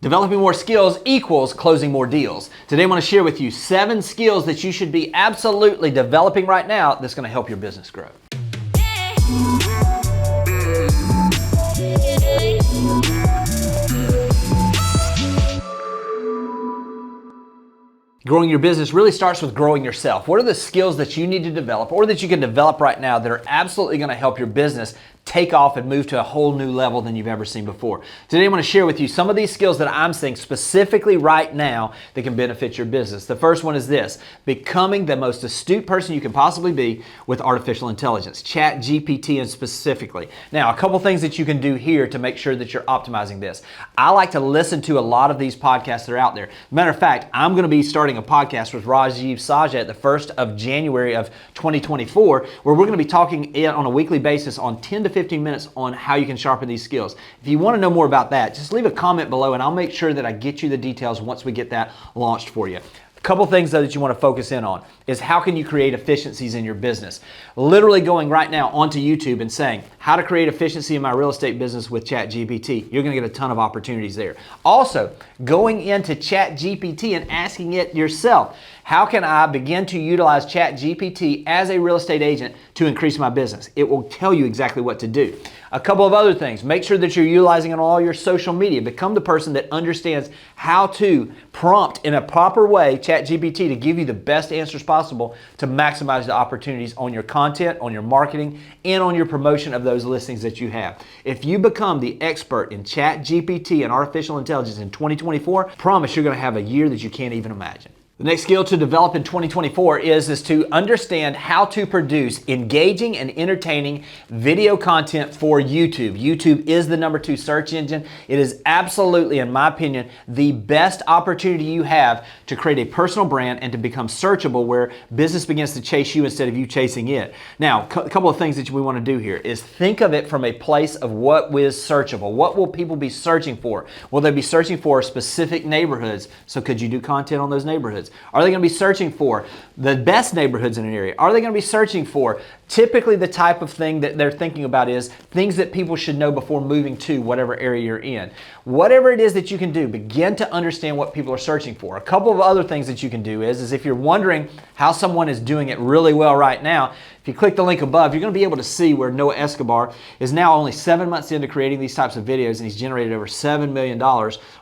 Developing more skills equals closing more deals. Today I want to share with you 7 skills that you should be absolutely developing right now that's going to help your business grow. Growing your business really starts with growing yourself. What are the skills that you need to develop or that you can develop right now that are absolutely going to help your business take off and move to a whole new level than you've ever seen before? Today I'm going to share with you some of these skills that I'm seeing specifically right now that can benefit your business. The first one is this: becoming the most astute person you can possibly be with artificial intelligence, ChatGPT and specifically. Now, a couple things that you can do here to make sure that you're optimizing this. I like to listen to a lot of these podcasts that are out there. Matter of fact, I'm going to be starting a podcast with Rajiv Sajat the 1st of January of 2024, where we're going to be talking on a weekly basis on 10 to 15 minutes on how you can sharpen these skills. If you want to know more about that, just leave a comment below and I'll make sure that I get you the details once we get that launched for you. A couple things though that you want to focus in on is how can you create efficiencies in your business. Literally going right now onto YouTube and saying how to create efficiency in my real estate business with ChatGPT. You're going to get a ton of opportunities there. Also, going into ChatGPT and asking it yourself, how can I begin to utilize ChatGPT as a real estate agent to increase my business? It will tell you exactly what to do. A couple of other things. Make sure that you're utilizing it on all your social media. Become the person that understands how to prompt in a proper way ChatGPT to give you the best answers possible to maximize the opportunities on your content, on your marketing, and on your promotion of those listings that you have. If you become the expert in ChatGPT and artificial intelligence in 2024, promise you're going to have a year that you can't even imagine. The next skill to develop in 2024 is to understand how to produce engaging and entertaining video content for YouTube. YouTube is the #2 search engine. It is absolutely, in my opinion, the best opportunity you have to create a personal brand and to become searchable where business begins to chase you instead of you chasing it. Now, a couple of things that we want to do here is think of it from a place of what is searchable. What will people be searching for? Will they be searching for specific neighborhoods? So could you do content on those neighborhoods? Are they going to be searching for the best neighborhoods in an area? Are they going to be searching for typically the type of thing that they're thinking about is things that people should know before moving to whatever area you're in? Whatever it is that you can do, begin to understand what people are searching for. A couple of other things that you can do is if you're wondering how someone is doing it really well right now, if you click the link above, you're going to be able to see where Noah Escobar is now only 7 months into creating these types of videos, and he's generated over $7 million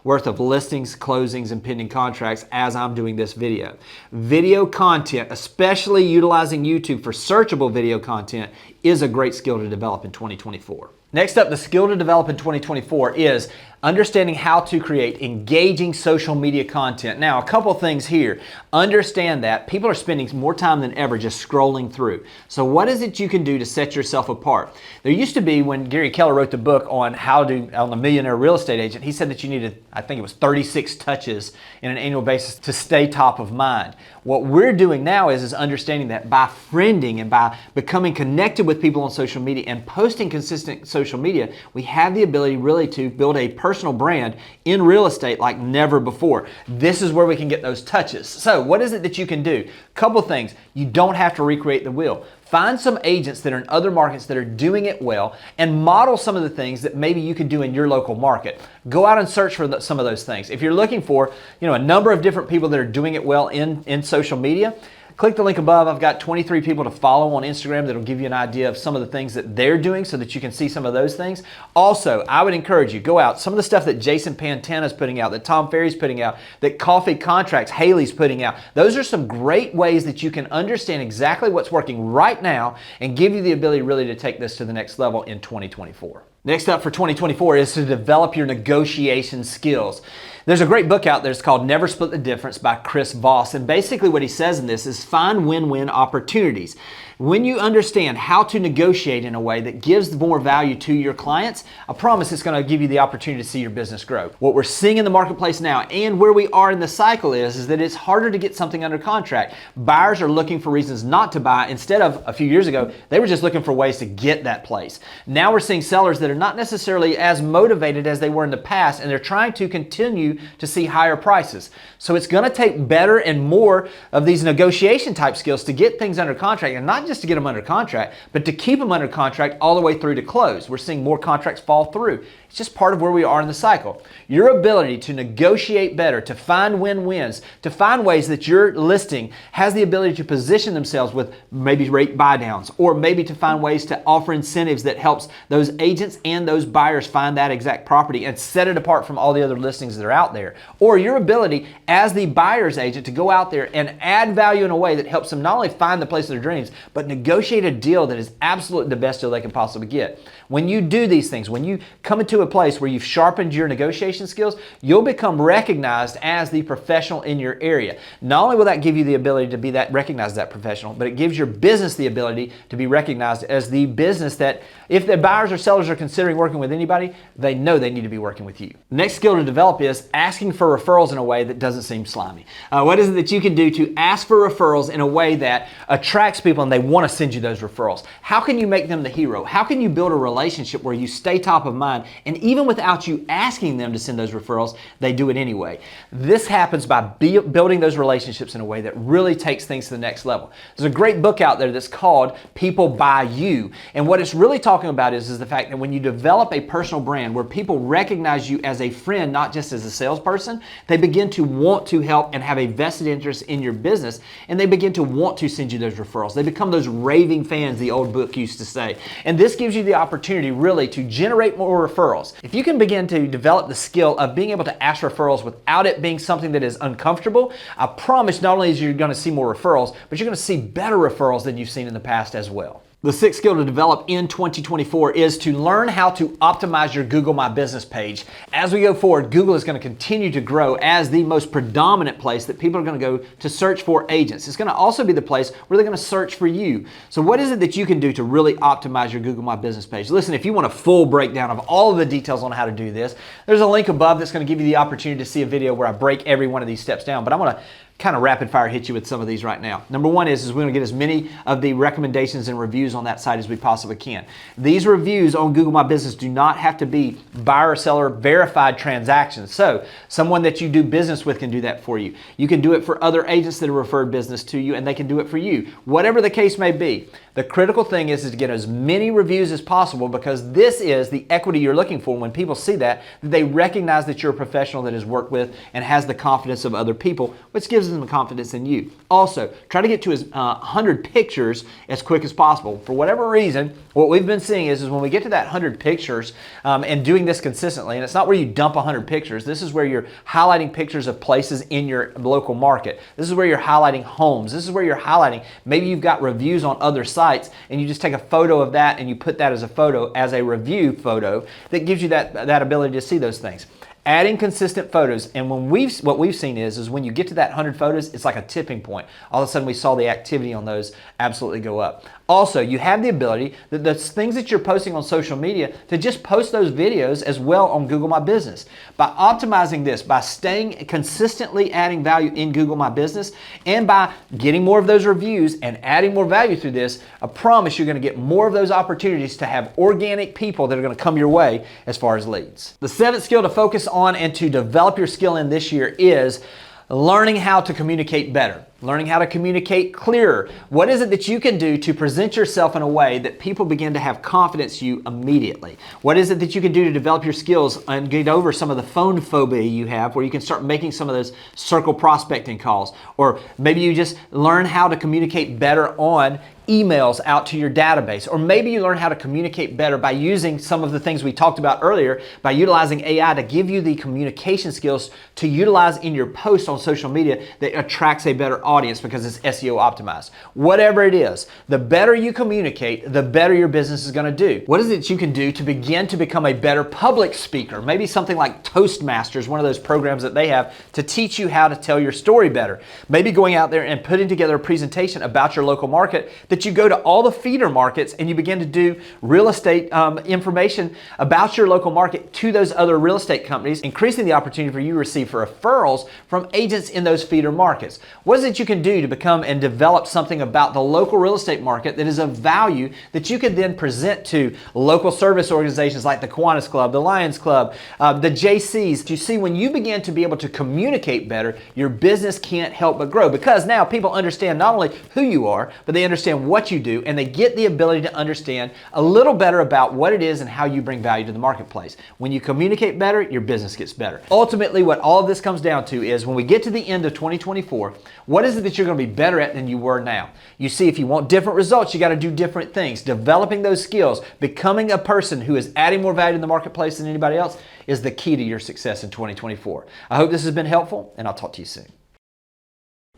worth of listings, closings, and pending contracts as I'm doing this video. Video content, especially utilizing YouTube for searchable video content, is a great skill to develop in 2024. Next up, the skill to develop in 2024 is understanding how to create engaging social media content. Now, a couple things here. Understand that people are spending more time than ever just scrolling through. So what is it you can do to set yourself apart? There used to be, when Gary Keller wrote the book on the Millionaire Real Estate Agent, he said that you needed, I think it was 36 touches in an annual basis to stay top of mind. What we're doing now is understanding that by friending and by becoming connected with people on social media and posting consistent social media, we have the ability really to build a personal brand in real estate like never before. This is where we can get those touches. So what is it that you can do? Couple things. You don't have to recreate the wheel. Find some agents that are in other markets that are doing it well and model some of the things that maybe you could do in your local market. Go out and search for some of those things. If you're looking for, a number of different people that are doing it well in social media, click the link above. I've got 23 people to follow on Instagram that'll give you an idea of some of the things that they're doing so that you can see some of those things. Also, I would encourage you, go out. Some of the stuff that Jason Pantana's putting out, that Tom Ferry's putting out, that Coffee Contracts, Haley's putting out. Those are some great ways that you can understand exactly what's working right now and give you the ability really to take this to the next level in 2024. Next up for 2024 is to develop your negotiation skills. There's a great book out there. It's called Never Split the Difference by Chris Voss. And basically what he says in this is find win-win opportunities. When you understand how to negotiate in a way that gives more value to your clients, I promise it's going to give you the opportunity to see your business grow. What we're seeing in the marketplace now and where we are in the cycle is that it's harder to get something under contract. Buyers are looking for reasons not to buy. Instead of a few years ago, they were just looking for ways to get that place. Now we're seeing sellers that are not necessarily as motivated as they were in the past, and they're trying to continue to see higher prices. So it's going to take better and more of these negotiation type skills to get things under contract, and not not just to get them under contract, but to keep them under contract all the way through to close. We're seeing more contracts fall through. It's just part of where we are in the cycle. Your ability to negotiate better, to find win-wins, to find ways that your listing has the ability to position themselves with maybe rate buy-downs, or maybe to find ways to offer incentives that helps those agents and those buyers find that exact property and set it apart from all the other listings that are out there. Or your ability as the buyer's agent to go out there and add value in a way that helps them not only find the place of their dreams, but negotiate a deal that is absolutely the best deal they can possibly get. When you do these things, when you come into a place where you've sharpened your negotiation skills, you'll become recognized as the professional in your area. Not only will that give you the ability to be that recognized as that professional, but it gives your business the ability to be recognized as the business that if the buyers or sellers are considering working with anybody, they know they need to be working with you. The next skill to develop is asking for referrals in a way that doesn't seem slimy. What is it that you can do to ask for referrals in a way that attracts people and they want to send you those referrals? How can you make them the hero? How can you build a relationship where you stay top of mind, and even without you asking them to send those referrals, they do it anyway? This happens by building those relationships in a way that really takes things to the next level. There's a great book out there that's called People By You, and what it's really talking about is the fact that when you develop a personal brand where people recognize you as a friend, not just as a salesperson, they begin to want to help and have a vested interest in your business, and they begin to want to send you those referrals. They become those raving fans, the old book used to say. And this gives you the opportunity really to generate more referrals. If you can begin to develop the skill of being able to ask referrals without it being something that is uncomfortable, I promise not only is you're going to see more referrals, but you're going to see better referrals than you've seen in the past as well. The sixth skill to develop in 2024 is to learn how to optimize your Google My Business page. As we go forward, Google is going to continue to grow as the most predominant place that people are going to go to search for agents. It's going to also be the place where they're going to search for you. So what is it that you can do to really optimize your Google My Business page? Listen, if you want a full breakdown of all of the details on how to do this, there's a link above that's going to give you the opportunity to see a video where I break every one of these steps down. But I'm going to kind of rapid fire hit you with some of these right now. Number one is we're going to get as many of the recommendations and reviews on that site as we possibly can. These reviews on Google My Business do not have to be buyer or seller verified transactions. So someone that you do business with can do that for you. You can do it for other agents that have referred business to you, and they can do it for you. Whatever the case may be, the critical thing is to get as many reviews as possible, because this is the equity you're looking for. When people see that, they recognize that you're a professional that has worked with and has the confidence of other people, which gives them the confidence in you. Also, try to get to as 100 pictures as quick as possible. For whatever reason, what we've been seeing is when we get to that 100 pictures and doing this consistently, and it's not where you dump 100 pictures, this is where you're highlighting pictures of places in your local market. This is where you're highlighting homes. This is where you're highlighting, maybe you've got reviews on other sites and you just take a photo of that and you put that as a photo, as a review photo that gives you that ability to see those things. Adding consistent photos, and what we've seen is when you get to that 100 photos, it's like a tipping point. All of a sudden we saw the activity on those absolutely go up. Also, you have the ability that the things that you're posting on social media to just post those videos as well on Google My Business. By optimizing this, by staying consistently adding value in Google My Business, and by getting more of those reviews and adding more value through this, I promise you're going to get more of those opportunities to have organic people that are going to come your way as far as leads. The seventh skill to focus on and to develop your skill in this year is learning how to communicate better. Learning how to communicate clearer. What is it that you can do to present yourself in a way that people begin to have confidence in you immediately? What is it that you can do to develop your skills and get over some of the phone phobia you have, where you can start making some of those circle prospecting calls? Or maybe you just learn how to communicate better on emails out to your database. Or maybe you learn how to communicate better by using some of the things we talked about earlier, by utilizing AI to give you the communication skills to utilize in your posts on social media that attracts a better audience because it's SEO optimized. Whatever it is, the better you communicate, the better your business is going to do. What is it that you can do to begin to become a better public speaker? Maybe something like Toastmasters, one of those programs that they have to teach you how to tell your story better. Maybe going out there and putting together a presentation about your local market, that you go to all the feeder markets and you begin to do real estate information about your local market to those other real estate companies, increasing the opportunity for you to receive referrals from agents in those feeder markets. What is it you can do to become and develop something about the local real estate market that is of value that you could then present to local service organizations like the Kiwanis Club, the Lions Club, the JCs? You see, when you begin to be able to communicate better, your business can't help but grow, because now people understand not only who you are, but they understand understand what you do, and they get the ability to understand a little better about what it is and how you bring value to the marketplace. When you communicate better, your business gets better. Ultimately, what all of this comes down to is when we get to the end of 2024, what is it that you're going to be better at than you were now? You see, if you want different results, you got to do different things. Developing those skills, becoming a person who is adding more value in the marketplace than anybody else is the key to your success in 2024. I hope this has been helpful, and I'll talk to you soon.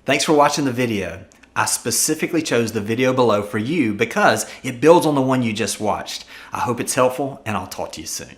Thanks for watching the video. I specifically chose the video below for you because it builds on the one you just watched. I hope it's helpful, and I'll talk to you soon.